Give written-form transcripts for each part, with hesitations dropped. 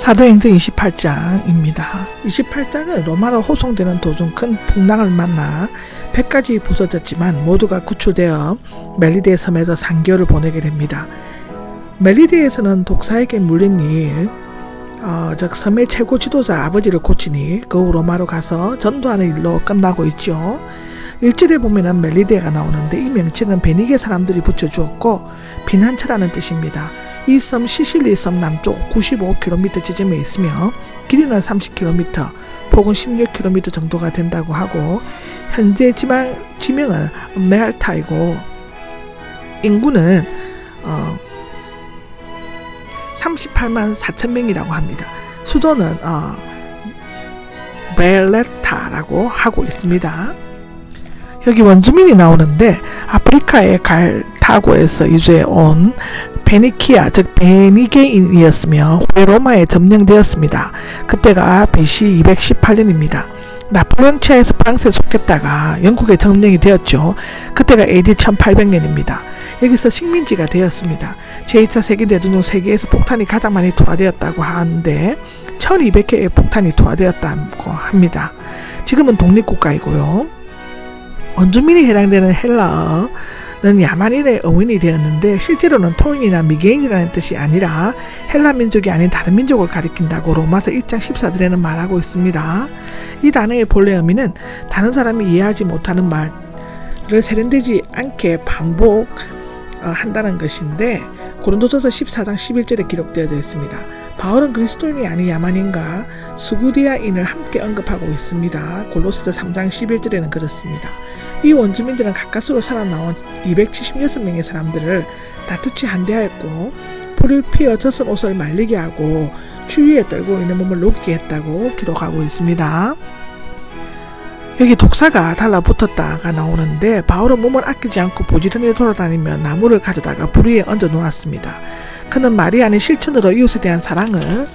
사도행전 28장입니다. 28장은 로마로 호송되는 도중 큰 풍랑을 만나 배까지 부서졌지만 모두가 구출되어 멜리데 섬에서 3개월을 보내게 됩니다. 멜리데에서는 독사에게 물린 일, 즉 섬의 최고 지도자 아버지를 고치니 그 후 로마로 가서 전도하는 일로 끝나고 있죠. 1절에 보면은 멜리데가 나오는데 이 명칭은 베니게 사람들이 붙여주었고 비난처라는 뜻입니다. 이 섬 시실리 섬 남쪽 95km 지점에 있으며 길이는 30km, 폭은 16km 정도가 된다고 하고 현재 지명은 메알타이고 인구는 38만 4천 명이라고 합니다. 수도는 벨레타라고 하고 있습니다. 여기 원주민이 나오는데 아프리카의 갈타고에서 이주해 온 베니키아 즉 베니게인이었으며 후에 로마에 점령되었습니다. 그때가 BC 218년입니다. 나폴레옹 치하에서 프랑스에 속했다가 영국에 점령이 되었죠. 그때가 AD 1800년입니다. 여기서 식민지가 되었습니다. 제2차 세계대전 중 세계에서 폭탄이 가장 많이 투하되었다고 하는데 1200개의 폭탄이 투하되었다고 합니다. 지금은 독립국가이고요. 원주민이 해당되는 헬라어는 야만인의 어원이 되었는데 실제로는 토인이나 미개인이라는 뜻이 아니라 헬라 민족이 아닌 다른 민족을 가리킨다고 로마서 1장 14절에는 말하고 있습니다. 이 단어의 본래 의미는 다른 사람이 이해하지 못하는 말을 세련되지 않게 반복한다는 것인데 고린도전서 14장 11절에 기록되어져 있습니다. 바울은 그리스도인이 아닌 야만인과 수구디아인을 함께 언급하고 있습니다. 골로새서 3장 11절에는 그렇습니다. 이 원주민들은 가까스로 살아나온 276명의 사람들을 따뜻이 한대하였고 불을 피워 젖은 옷을 말리게 하고 추위에 떨고 있는 몸을 녹이게 했다고 기록하고 있습니다. 여기 독사가 달라붙었다가 나오는데 바울은 몸을 아끼지 않고 부지런히 돌아다니며 나무를 가져다가 불 위에 얹어 놓았습니다. 그는 말이 아닌 실천으로 이웃에 대한 사랑을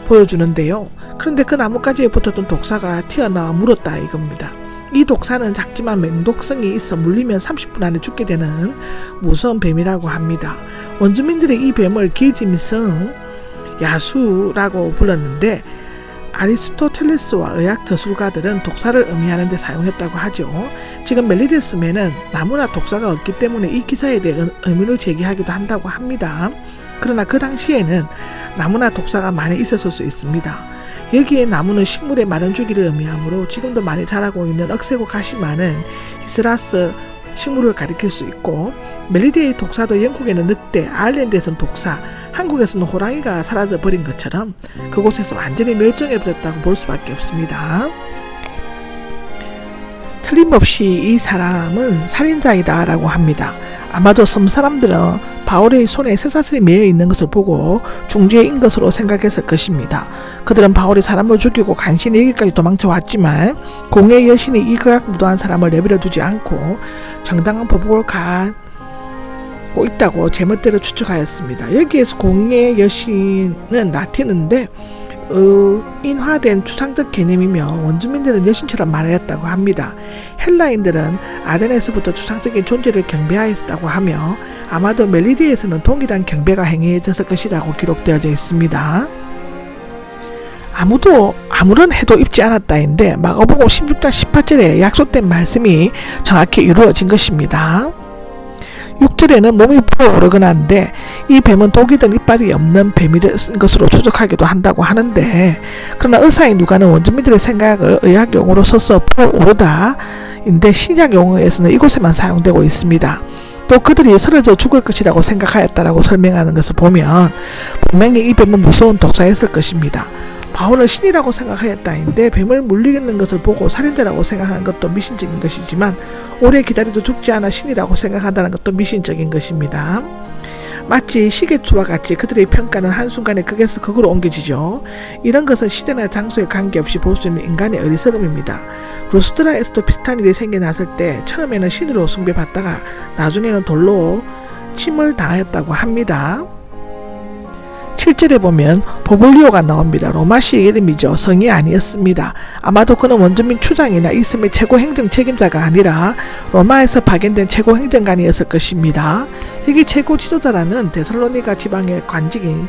보여주는데요. 그런데 그 나뭇가지에 붙었던 독사가 튀어나와 물었다 이겁니다. 이 독사는 작지만 맹독성이 있어 물리면 30분 안에 죽게 되는 무서운 뱀이라고 합니다. 원주민들이 이 뱀을 기짐성 야수라고 불렀는데 아리스토텔레스와 의학 저술가들은 독사를 의미하는 데 사용했다고 하죠. 지금 멜리데 섬에는 나무나 독사가 없기 때문에 이 기사에 대해 의문을 제기하기도 한다고 합니다. 그러나 그 당시에는 나무나 독사가 많이 있었을 수 있습니다. 여기에 나무는 식물의 마른 주기를 의미하므로 지금도 많이 자라고 있는 억세고 가시 많은 히스라스 식물을 가리킬 수 있고 멜리데의 독사도 영국에는 늑대, 아일랜드에서는 독사, 한국에서는 호랑이가 사라져버린 것처럼 그곳에서 완전히 멸종해버렸다고 볼 수밖에 없습니다. 틀림없이 이 사람은 살인자이다 라고 합니다. 아마도 섬 사람들은 바울의 손에 쇠사슬이 매여 있는 것을 보고 중죄인 것으로 생각했을 것입니다. 그들은 바울이 사람을 죽이고 간신히 여기까지 도망쳐 왔지만 공의 여신이 이 극악무도한 사람을 내버려 두지 않고 정당한 보복을 가고 있다고 제멋대로 추측하였습니다. 여기에서 공의 여신은 라틴어인데 인화된 추상적 개념이며 원주민들은 여신처럼 말하였다고 합니다. 헬라인들은 아덴에서부터 추상적인 존재를 경배하였다고 하며 아마도 멜리데에서는 동일한 경배가 행해졌을 것이라고 기록되어져 있습니다. 아무도 아무런 해도 입지 않았다인데 마가복음 16장 18절에 약속된 말씀이 정확히 이루어진 것입니다. 6절에는 몸이 부어오르거나 하는데 이 뱀은 독이든 이빨이 없는 뱀이 것으로 추적하기도 한다고 하는데 그러나 의사인 누가는 원주민들의 생각을 의학 용어로 써서 부어오르다인데 신약 용어에서는 이곳에만 사용되고 있습니다. 또 그들이 쓰러져 죽을 것이라고 생각하였다라고 설명하는 것을 보면 분명히 이 뱀은 무서운 독사였을 것입니다. 바울은 신이라고 생각하였다인데 뱀을 물리는 것을 보고 살인자라고 생각한 것도 미신적인 것이지만 오래 기다려도 죽지 않아 신이라고 생각한다는 것도 미신적인 것입니다. 마치 시계추와 같이 그들의 평가는 한순간에 극에서 극으로 옮겨지죠. 이런 것은 시대나 장소에 관계없이 볼 수 있는 인간의 어리석음입니다. 루스드라에서도 비슷한 일이 생겨났을 때 처음에는 신으로 숭배받다가 나중에는 돌로 침을 당하였다고 합니다. 7절에 보면 보볼리오가 나옵니다. 로마식 이름이죠. 성이 아니었습니다. 아마도 그는 원주민 추장이나 이 섬의 최고 행정 책임자가 아니라 로마에서 파견된 최고 행정관이었을 것입니다. 여기 최고 지도자라는 데살로니가 지방의 관직인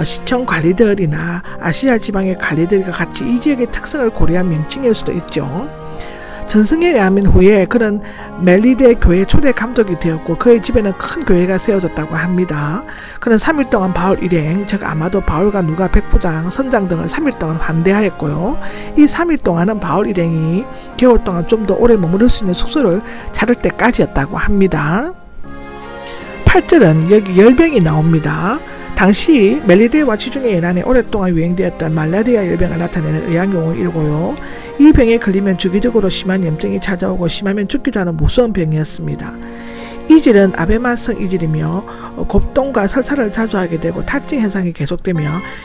시청 관리들이나 아시아 지방의 관리들과 같이 이 지역의 특성을 고려한 명칭일 수도 있죠. 전승에 야민 후에 그는 멜리데 교회 초대 감독이 되었고 그의 집에는 큰 교회가 세워졌다고 합니다. 그는 3일 동안 바울 일행, 즉 아마도 바울과 누가 백부장, 선장 등을 3일 동안 환대하였고요. 이 3일 동안은 바울 일행이 겨울 동안 좀 더 오래 머무를 수 있는 숙소를 찾을 때까지였다고 합니다. 8절은 여기 열병이 나옵니다. 당시 멜리데와 지중해 연안에 오랫동안 유행되었던 말라리아 열병을 나타내는 의학용어를 이루고요. 이 병에 걸리면 주기적으로 심한 염증이 찾아오고 심하면 죽기도 하는 무서운 병이었습니다. 이질은 아베마성 이질이며 곱동과 설사를 자주 하게 되고 탈진 현상이 계속되며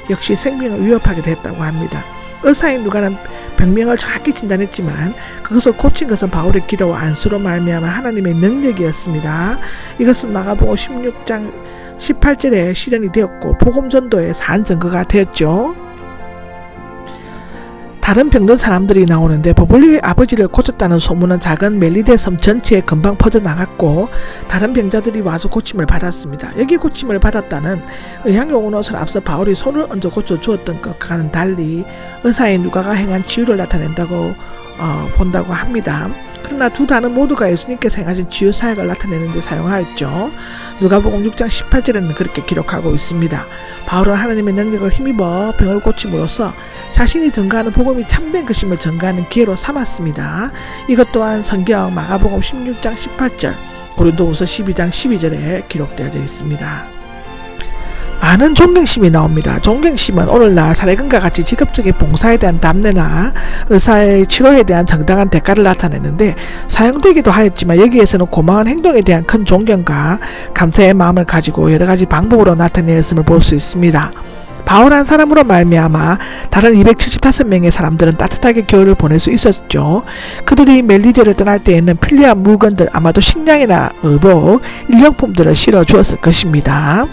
역시 생명을 위협하게 됐다고 합니다. 의사인 누가는 병명을 정확히 진단했지만 그것을 고친 것은 바울의 기도와 안수로 말미암아 하나님의 능력이었습니다. 이것은 마가복음 16장 18절에 실현이 되었고 복음 전도의 산 증거가 되었죠. 다른 병든 사람들이 나오는데 버블리의 아버지를 고쳤다는 소문은 작은 멜리데 섬 전체에 금방 퍼져나갔고 다른 병자들이 와서 고침을 받았습니다. 여기 고침을 받았다는 의학용어는 앞서 바울이 손을 얹어 고쳐주었던 것과는 달리 의사인 누가가 행한 치유를 나타낸다고 본다고 합니다. 그러나 두 단은 모두가 예수님께서 행하신 치유 사역을 나타내는 데 사용하였죠. 누가복음 6장 18절에는 그렇게 기록하고 있습니다. 바울은 하나님의 능력을 힘입어 병을 고침으로써 자신이 전가하는 복음이 참된 것임을 전가하는 기회로 삼았습니다. 이것 또한 성경 마가복음 16장 18절, 고린도후서 12장 12절에 기록되어져 있습니다. 많은 존경심이 나옵니다. 존경심은 오늘날 사례금과 같이 직업적인 봉사에 대한 담내나 의사의 치료에 대한 정당한 대가를 나타내는데 사용되기도 하였지만 여기에서는 고마운 행동에 대한 큰 존경과 감사의 마음을 가지고 여러가지 방법으로 나타내었음을 볼 수 있습니다. 바울 한 사람으로 말미암아 다른 275명의 사람들은 따뜻하게 겨울을 보낼 수 있었죠. 그들이 멜리데를 떠날 때에는 필요한 물건들, 아마도 식량이나 의복, 일용품들을 실어 주었을 것입니다.